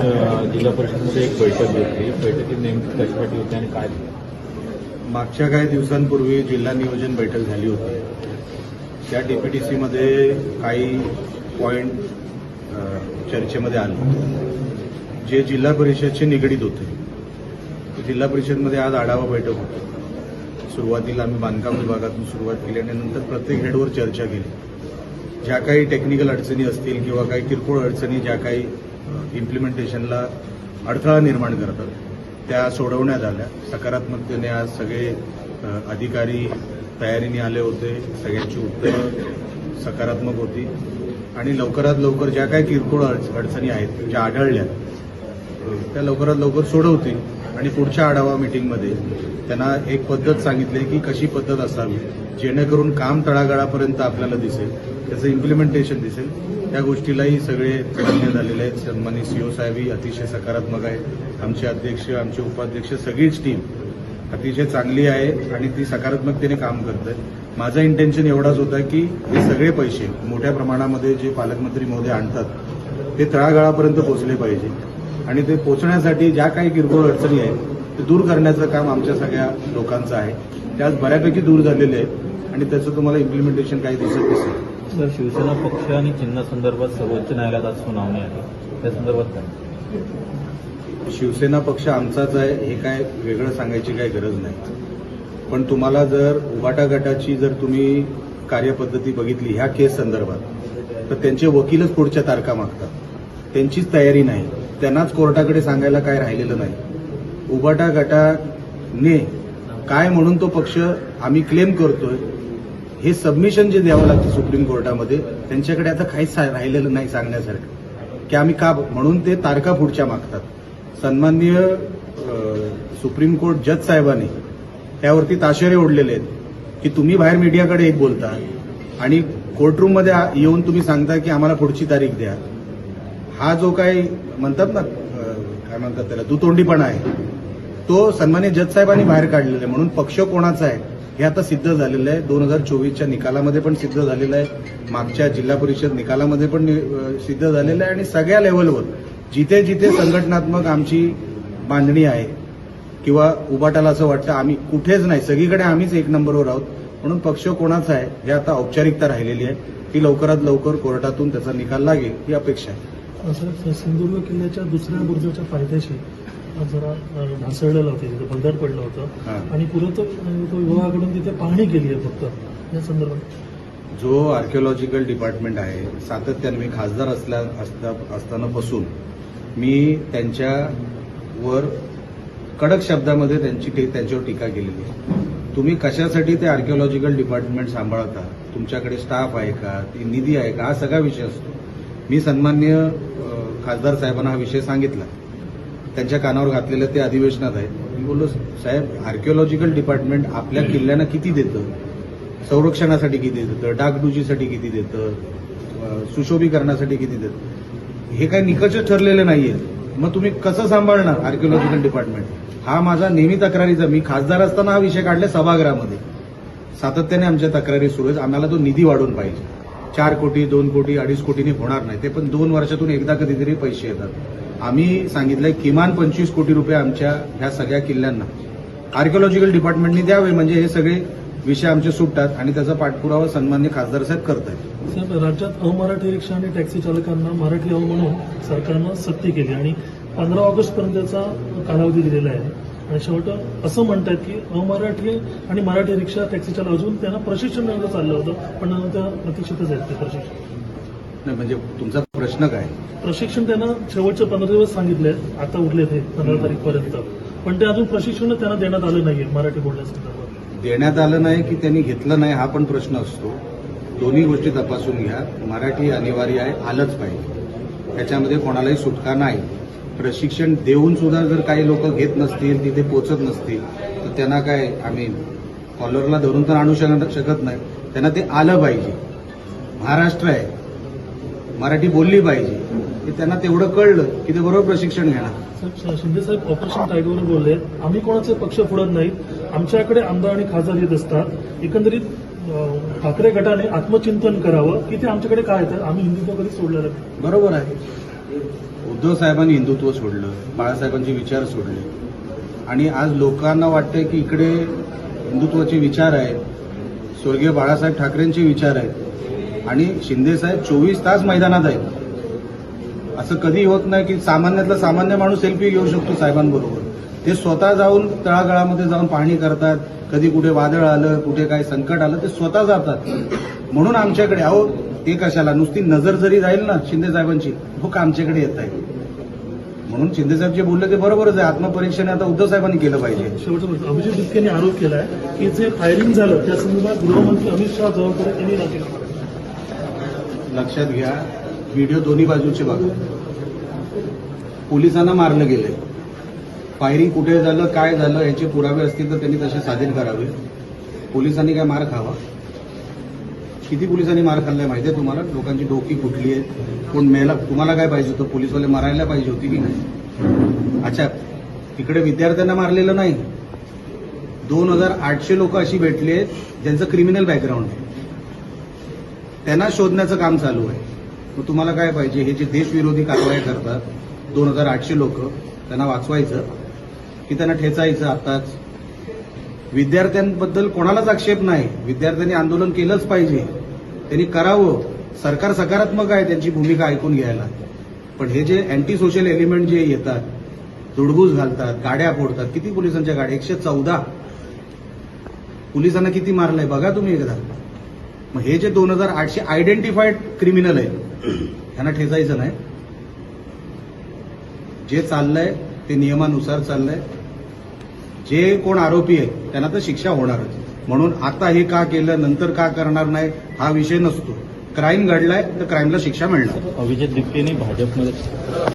जिल्हा परिषदेमध्ये एक बैठक घेतली. बैठकीत नेमकी कशासाठी होती आणि काय? मागच्या काही दिवसांपूर्वी जिल्हा नियोजन बैठक झाली होती. त्या डीपीटीसीमध्ये काही पॉइंट चर्चेमध्ये आले जे जिल्हा परिषदशी निगडीत होते. जिल्हा परिषदमध्ये आज आढावा बैठक होती. सुरुवातीला आम्ही बांधकाम विभागातून सुरुवात केली आणि नंतर प्रत्येक हेडवर चर्चा केली. ज्या काही टेक्निकल अडचणी असतील किंवा काही किरकोळ अडचणी ज्या काही इम्प्लिमेंटेशनला अडथळा निर्माण करतात त्या सोडवण्यात आल्या. सकारात्मकतेने आज सगळे अधिकारी तयारीने आले होते. सगळ्यांची उत्तरं सकारात्मक होती आणि लवकरात लवकर ज्या काही किरकोळ अडचणी आहेत ज्या आढळल्या त्या लवकरात लवकर सोडवतील. आणि पुढच्या आढावा मिटिंगमध्ये त्यांना एक पद्धत सांगितली की कशी पद्धत असावी जेणेकरून काम तळागाळापर्यंत आपल्याला दिसेल, त्याचं इम्प्लिमेंटेशन दिसेल. त्या गोष्टीलाही सगळे मान्य झालेले आहेत. सन्माननीय सीओ साहेबही अतिशय सकारात्मक आहेत. आमचे अध्यक्ष, आमचे उपाध्यक्ष, सगळीच टीम अतिशय चांगली आहे आणि ती सकारात्मकतेने काम करत आहे. माझं इंटेन्शन एवढाच होता की हे सगळे पैसे मोठ्या प्रमाणामध्ये जे पालकमंत्री महोदय आणतात ते तळागाळापर्यंत पोहोचले पाहिजे आणि ते पोहोचण्यासाठी ज्या काही किरकोळ अडचणी आहेत ते दूर करण्याचं काम आमच्या सगळ्या लोकांचं आहे. ते आज बऱ्यापैकी दूर झालेले आहे आणि त्याचं तुम्हाला इम्प्लिमेंटेशन काही दिसेल. सर, शिवसेना पक्ष आणि चिन्हासंदर्भात सर्वोच्च न्यायालयात आज सुनावणी आहे. त्या संदर्भात काय? शिवसेना पक्ष आमचाच आहे हे काय वेगळं सांगायची काही गरज नाही. पण तुम्हाला जर उबाटा गटाची जर तुम्ही कार्यपद्धती बघितली ह्या केस संदर्भात तर त्यांचे वकीलच पुढच्या तारखा मागतात. त्यांचीच तयारी नाही. त्यांनाच कोर्टाकडे सांगायला काय राहिलेलं नाही. उबाटा गटाने काय म्हणून तो पक्ष आम्ही क्लेम करतोय हे सबमिशन जे द्यावं लागतं सुप्रीम कोर्टामध्ये त्यांच्याकडे आता काहीच राहिलेलं नाही सांगण्यासारखं की आम्ही का म्हणून ते तारखा पुढच्या मागतात. सन्माननीय सुप्रीम कोर्ट जज साहेबांनी त्यावरती ताशेरे ओढलेले आहेत की तुम्ही बाहेर मीडियाकडे एक बोलता आणि कोर्टरूममध्ये येऊन तुम्ही सांगता की आम्हाला पुढची तारीख द्या. हा जो काही म्हणतात ना काय म्हणतात त्याला दुतोंडीपणा आहे तो सन्माननीय जज साहेबांनी बाहेर काढलेला आहे. म्हणून पक्ष कोणाचा आहे हे आता सिद्ध झालेलं आहे. 2024च्या निकालामध्ये पण सिद्ध झालेलं आहे. मागच्या जिल्हा परिषद निकालामध्ये पण सिद्ध झालेलं आहे. आणि सगळ्या लेव्हलवर जिथे जिथे संघटनात्मक आमची बांधणी आहे किंवा उबाटाला असं वाटतं आम्ही कुठेच नाही सगळीकडे आम्हीच एक नंबरवर आहोत. म्हणून पक्ष कोणाचा आहे हे आता औपचारिकता राहिलेली आहे. ती लवकरात लवकर कोर्टातून त्याचा निकाल लागेल ही अपेक्षा आहे. सिंधुदुर्ग किल्ल्याच्या दुसऱ्या बुरुजाच्या पायथ्याशी जरा ढासळलेलं होतं, तिथे भगदाड पडलं होतं आणि पुरातत्व विभागाकडून तिथे पाहणी केली आहे. फक्त या संदर्भात जो आर्किओलॉजिकल डिपार्टमेंट आहे सातत्याने मी खासदार असतानापासून मी त्यांच्यावर कडक शब्दामध्ये त्यांच्यावर टीका केलेली आहे. तुम्ही कशासाठी ते आर्किओलॉजिकल डिपार्टमेंट सांभाळता, तुमच्याकडे स्टाफ आहे का, निधी आहे का, हा सगळा विषय असतो. मी सन्माननीय खासदार साहेबांना हा विषय सांगितला. त्यांच्या कानावर घातलेलं ते अधिवेशनात आहे. मी बोललो साहेब आर्किओलॉजिकल डिपार्टमेंट आपल्या किल्ल्यांना किती देतं, संरक्षणासाठी किती देतं, डागडुजीसाठी किती देतं, सुशोभीकरणासाठी किती देतं, हे काही निकष ठरलेले नाहीये. मग तुम्ही कसं सांभाळणार आर्किओलॉजिकल डिपार्टमेंट? हा माझा नेहमी तक्रारीचा. मी खासदार असताना हा विषय काढला सभागृहामध्ये. सातत्याने आमच्या तक्रारी सुरू आहेत. आम्हाला तो निधी वाढून पाहिजे. 4 कोटी 2 कोटी 2.5 कोटीने होणार नाही. ते पण 2 वर्षातून एकदा कधीतरी पैसे येतात. आम्ही सांगितलंय किमान 25 कोटी रुपये आमच्या ह्या सगळ्या किल्ल्यांना आर्किओलॉजिकल डिपार्टमेंटने द्यावे म्हणजे हे सगळे विषय आमचे सुटतात आणि त्याचा पाठपुरावा सन्माननीय खासदार साहेब करत आहेत. साहेब, राज्यात अमराठी रिक्षा आणि टॅक्सी चालकांना मराठी हवं म्हणून सरकारनं सक्ती केली आणि 15 ऑगस्टपर्यंतचा कालावधी दिलेला आहे. आणि शेवट असं म्हणतात की अमराठी आणि मराठी रिक्षा टॅक्सी चालक अजून त्यांना प्रशिक्षण देण्याचं चाललं होतं पण त्या प्रतीक्षेतच आहेत ते प्रशिक्षण. नाही म्हणजे तुमचा प्रश्न काय? प्रशिक्षण त्यांना शेवटचे 15 दिवस सांगितले आता उरले ते 15 तारीखपर्यंत पण ते अजून प्रशिक्षण त्यांना देण्यात आलं नाहीये. मराठी बोलण्यासंदर्भात देण्यात आलं नाही की त्यांनी घेतलं नाही हा पण प्रश्न असतो. दोन्ही गोष्टी तपासून घ्या. मराठी अनिवार्य आहे, आलंच पाहिजे. त्याच्यामध्ये कोणालाही सुटका नाही. प्रशिक्षण देऊन सुद्धा जर काही लोक घेत नसतील, तिथे पोचत नसतील तर त्यांना काय आम्ही कॉलरला धरून तर आणू शकत नाही. त्यांना ते आलं पाहिजे. महाराष्ट्र आहे, मराठी बोलली पाहिजे. हे त्यांना तेवढं कळलं की ते बरोबर प्रशिक्षण घेणार. शिंदे साहेब ऑपरेशन टायगरवर बोलले आम्ही कोणाचे पक्ष फोडत नाहीत, आमच्याकडे आमदार आणि खासदार येत असतात. एकंदरीत ठाकरे गटाने आत्मचिंतन करावं की ते आमच्याकडे काय येतात, आम्ही हिंदुत्व कधी सोडलेलं नाही. बरोबर आहे. उद्धव साहेबांनी हिंदुत्व सोडलं, बाळासाहेबांचे विचार सोडले आणि आज लोकांना वाटतंय की इकडे हिंदुत्वाचे विचार आहेत, स्वर्गीय बाळासाहेब ठाकरेंचे विचार आहेत आणि शिंदेसाहेब 24 तास मैदानात आहेत. असं कधी होत नाही की सामान्यातला सामान्य माणूस सेल्फी घेऊ शकतो साहेबांबरोबर. ते स्वतः जाऊन तळागाळामध्ये जाऊन पाहणी करतात. कधी कुठे वादळ आलं, कुठे काय संकट आलं, ते स्वतः जातात. म्हणून आमच्याकडे अहो ते कशाला, नुसती नजर जरी जाईल ना शिंदे साहेबांची, लोक आमच्याकडे येत आहे. म्हणून शिंदेसाहेब जे बोलले ते बरोबरच आहे. आत्मपरीक्षण आता उद्धव साहेबांनी केलं पाहिजे. शेवटचा प्रश्न, अभिजित बिस्केने आरोप केला आहे की जे फायरिंग झालं त्या संदर्भात गृहमंत्री अमित शहा जबाबदारी त्यांनी राजीनामा दिला. लक्षात घ्या, व्हिडिओ दोन्ही बाजूचे बघा. पोलिसांना मारलं गेलंय. फायरिंग कुठे झालं, काय झालं याचे पुरावे असतील तर त्यांनी तसे सादर करावे. पोलिसांनी काय मार खावा? किती पोलिसांनी मार खाल्लाय माहिती आहे तुम्हाला? लोकांची डोकी फुटली आहे. कोण मेला? तुम्हाला काय पाहिजे होतं? पोलिसवाले मारायला पाहिजे होती की नाही? अच्छा, तिकडे विद्यार्थ्यांना मारलेलं नाही. 2800 लोक अशी भेटली आहेत ज्यांचं क्रिमिनल बॅकग्राऊंड आहे. त्यांना शोधण्याचं काम चालू आहे. मग तुम्हाला काय पाहिजे? हे जे देशविरोधी कारवाया करतात 2800 लोक, त्यांना वाचवायचं की त्यांना ठेचायचं आताच? विद्यार्थ्यांबद्दल कोणालाच आक्षेप नाही. विद्यार्थ्यांनी आंदोलन केलंच पाहिजे, त्यांनी करावं. सरकार सकारात्मक आहे त्यांची भूमिका ऐकून घ्यायला. पण हे जे अँटी सोशल एलिमेंट जे येतात, धुडगूस घालतात, गाड्या फोडतात. किती पोलिसांच्या गाड्या? 114. पोलिसांना किती मारलंय बघा तुम्ही एकदा. मग हे जे 2800 आयडेंटिफाईड क्रिमिनल आहेत, त्यांना ठेचायचं नाही. जे चाललंय ते नियमानुसार चाललंय. जे कोण आरोपी आहेत त्यांना तर शिक्षा होणारच. म्हणून आता हे का केलं, नंतर का करणार नाही, हा विषय नसतो. क्राईम घडलाय तर क्राईमला शिक्षा मिळणार. अभिजित बिस्केने भाजपमध्ये